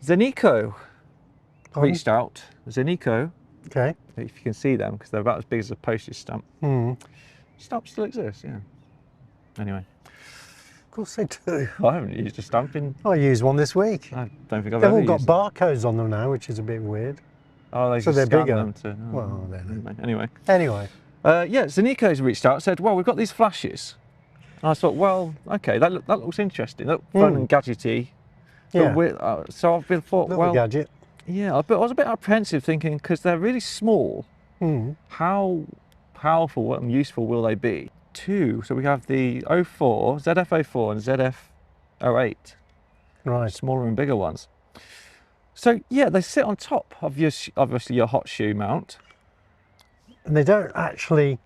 Zeniko Pardon? reached out. Zeniko, Okay. if you can see them, because they're about as big as a postage stamp. Stamp still exists, yeah. Anyway. Of course they do. I haven't used a stamp in... I used one this week. I don't think I've They've ever all got used barcodes on them now, which is a bit weird. Oh, they So just they're scan bigger. them to... Oh, Well, I don't know. Anyway. Anyway. Yeah, Zeniko's reached out and said, well, we've got these flashes. And I thought, well, okay, that looks interesting. That look fun and gadgety. Yeah. So I've been thought, Little well... gadget. Yeah, but I was a bit apprehensive thinking, because they're really small, how powerful and useful will they be? So we have the 04, ZF04 and ZF08. Right. Smaller and bigger ones. So yeah, they sit on top of obviously your hot shoe mount. And they don't actually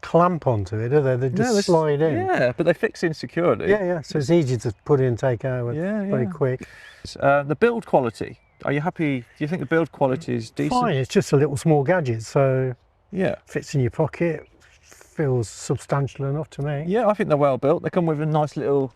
clamp onto it, do they? They just slide in. Yeah, but they fix in securely. Yeah. So it's easy to put in and take out very quick. The build quality. Are you happy? Do you think the build quality is decent? Fine, it's just a little small gadget, so yeah, fits in your pocket, feels substantial enough to me. Yeah, I think they're well built. They come with a nice little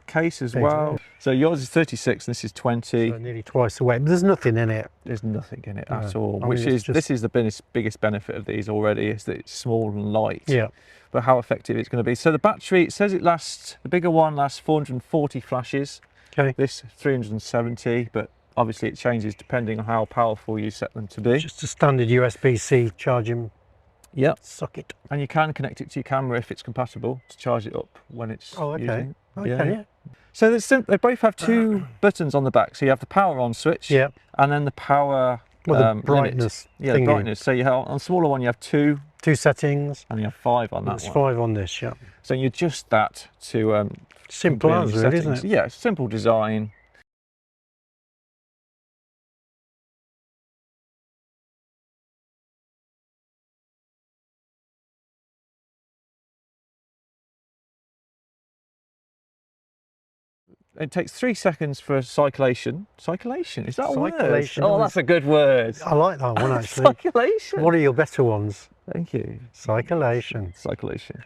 case as well. So yours is 36 and this is 20. So nearly twice the weight, but there's nothing in it. There's nothing in it at all, this is the biggest benefit of these already, is that it's small and light. Yeah. But how effective it's going to be. So the battery, it says it lasts, the bigger one lasts 440 flashes. Okay. This 370, but obviously it changes depending on how powerful you set them to be. Just a standard USB-C charging socket. And you can connect it to your camera if it's compatible to charge it up when it's using. Yeah. So they both have two buttons on the back. So you have the power on switch, and then the power the brightness. Yeah, the brightness. So you have, on the smaller one you have two settings, and you have 5 on that one. There's 5 on this, yeah. So you adjust that to simple as really, isn't it? Yeah, simple design. It takes 3 seconds for cyclation. Cyclation? Is that a word? Oh, that's a good word. I like that one actually. Cyclation. What are your better ones? Thank you. Cyclation.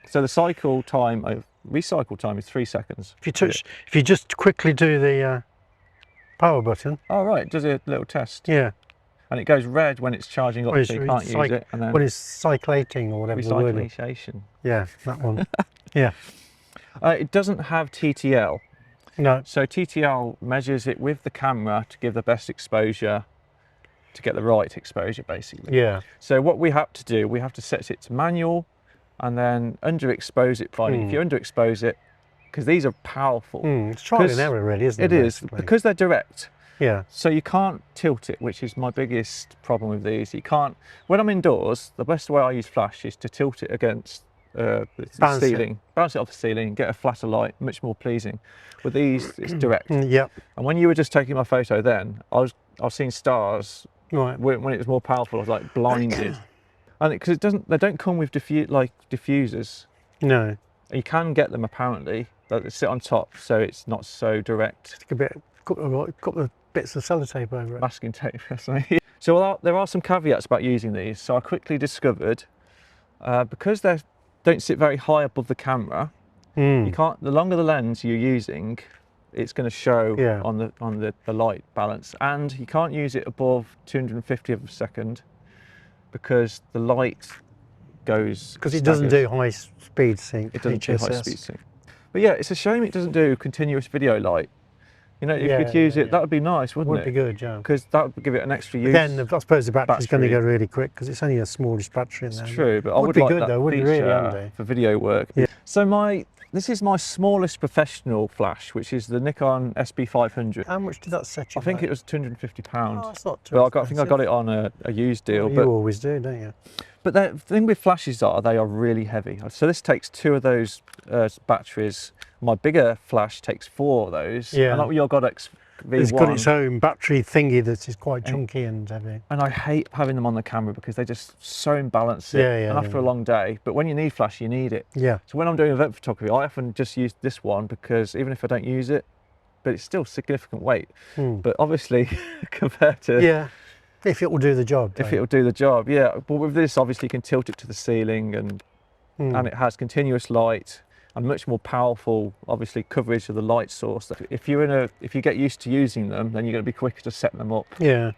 So the recycle time is 3 seconds. If you just quickly do the power button. Oh right, it does a little test. Yeah. And it goes red when it's charging up, so you can't use it. And then when it's cyclating or whatever the word is. Recyclation. Yeah, that one. Yeah. It doesn't have TTL. No. So TTL measures it with the camera to give the best exposure, to get the right exposure basically. Yeah. So what we have to do, we have to set it to manual and then underexpose it finally. If you underexpose it, because these are powerful. It's trial and error really, isn't it? It is, because they're direct. Yeah. So you can't tilt it, which is my biggest problem with these. You can't, when I'm indoors, the best way I use flash is to tilt it against the ceiling, bounce it off the ceiling, get a flatter light, much more pleasing. With these, it's direct. Yep. And when you were just taking my photo, then I was seeing stars. Right. When it was more powerful, I was like blinded. And because they don't come with diffusers. No. You can get them apparently, but they sit on top, so it's not so direct. Stick a couple of bits of sellotape over it. Masking tape, So there are some caveats about using these. So I quickly discovered, because they don't sit very high above the camera, you can't. The longer the lens you're using, it's going to show on the light balance, and you can't use it above 250 of a second because the light goes. Because it doesn't do high speed sync. It doesn't do high speed sync. But yeah, it's a shame it doesn't do continuous video light. You know, if you could use it, that would be nice, wouldn't it? Would be good, yeah. Because that would give it an extra use. Then I suppose the battery's going to go really quick because it's only a smallish battery in there. It's true, but I would be like good that though, wouldn't it, really handy for video work. Yeah. So this is my smallest professional flash, which is the Nikon SB500. How much did that set you? I think it was £250. Oh, that's not too expensive. I think I got it on a used deal. You always do, don't you? But the thing with flashes they are really heavy. So this takes 2 of those batteries. My bigger flash takes 4 of those. Yeah. And like your Godox V1. It's got its own battery thingy that is quite chunky and heavy. And I hate having them on the camera because they just so imbalance it. And after a long day, but when you need flash, you need it. Yeah. So when I'm doing event photography, I often just use this one because even if I don't use it, but it's still significant weight. But obviously compared to if it will do the job. If it will do the job, yeah. But with this, obviously, you can tilt it to the ceiling, and it has continuous light. and much more powerful, obviously, coverage of the light source. If you get used to using them, then you're going to be quicker to set them up. Yeah,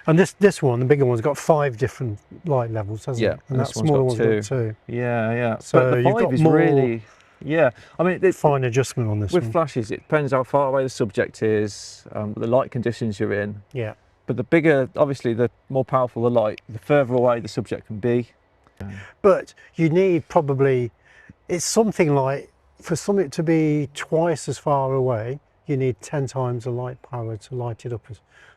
and this one, the bigger one's got 5 different light levels, hasn't it? And that smaller one's got 2. Yeah. So but the you've 5 got is more really, yeah. I mean, fine adjustment on this with one. flashes, it depends how far away the subject is, the light conditions you're in. Yeah. But the bigger, obviously, the more powerful the light, the further away the subject can be. But you need probably, it's something like, for something to be twice as far away, you need 10 times the light power to light it up,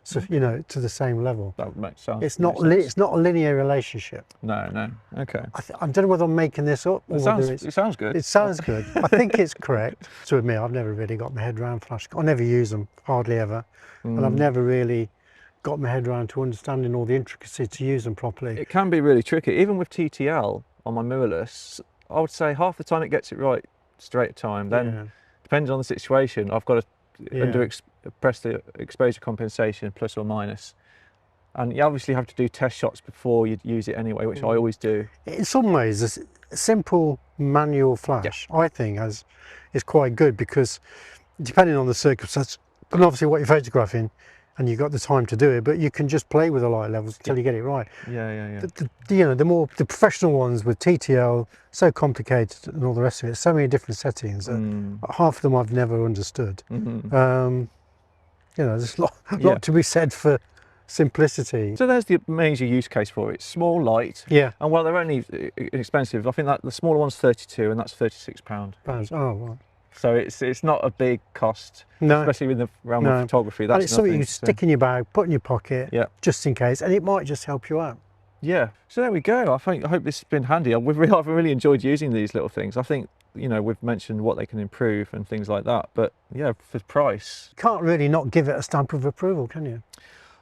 so you know, to the same level. That would make sense. It's not a linear relationship. No. Okay. I don't know whether I'm making this up or whether It sounds good. It sounds good. I think it's correct. To admit, I've never really got my head around flash. I never use them, hardly ever, and I've never really got my head around to understanding all the intricacies to use them properly. It can be really tricky. Even with TTL on my mirrorless, I would say half the time it gets it right straight time. Then, depending on the situation, I've got to press the exposure compensation plus or minus. And you obviously have to do test shots before you use it anyway, which I always do. In some ways, a simple manual flash, I think, is quite good, because depending on the circumstance, and obviously what you're photographing, and you've got the time to do it, but you can just play with the light levels until you get it right. Yeah. You know, the professional ones with TTL, so complicated and all the rest of it, so many different settings that half of them I've never understood. You know, there's a lot to be said for simplicity. So there's the major use case for it. Small light. Yeah. And while they're only inexpensive, I think that the smaller one's 32 and that's £36. Oh, right. So it's not a big cost, No. especially in the realm of photography. That's and it's something you stick in your bag, put in your pocket, just in case, and it might just help you out. Yeah. So there we go. I hope this has been handy. I've really enjoyed using these little things. I think, you know, we've mentioned what they can improve and things like that. But yeah, for price, You can't really not give it a stamp of approval, can you?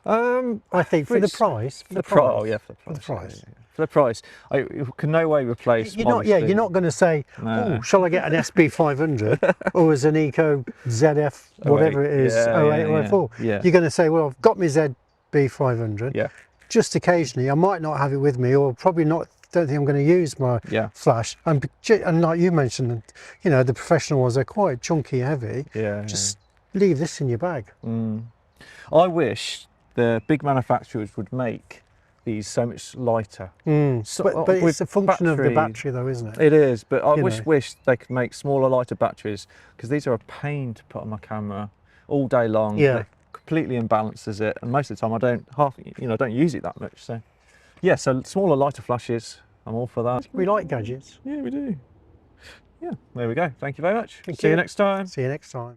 I think for the price. For the price. For the price, it can no way replace. You're not going to say, "Oh, shall I get an SB 500 or a Zeniko ZF, whatever it is, 08 or 04?" Yeah. You're going to say, "Well, I've got my ZB 500. Yeah. Just occasionally, I might not have it with me, or probably not. Don't think I'm going to use my flash." And like you mentioned, you know, the professional ones are quite chunky, heavy. Just leave this in your bag. I wish the big manufacturers would make these so much lighter. But it's a function of the battery, though, isn't it? It is, but I wish they could make smaller, lighter batteries, because these are a pain to put on my camera all day long. It completely imbalances it, and most of the time I don't use it that much. So yeah, so smaller, lighter flashes, I'm all for that. We like gadgets. Yeah, we do. Yeah, there we go. Thank you very much. Thank See you you next time. See you next time.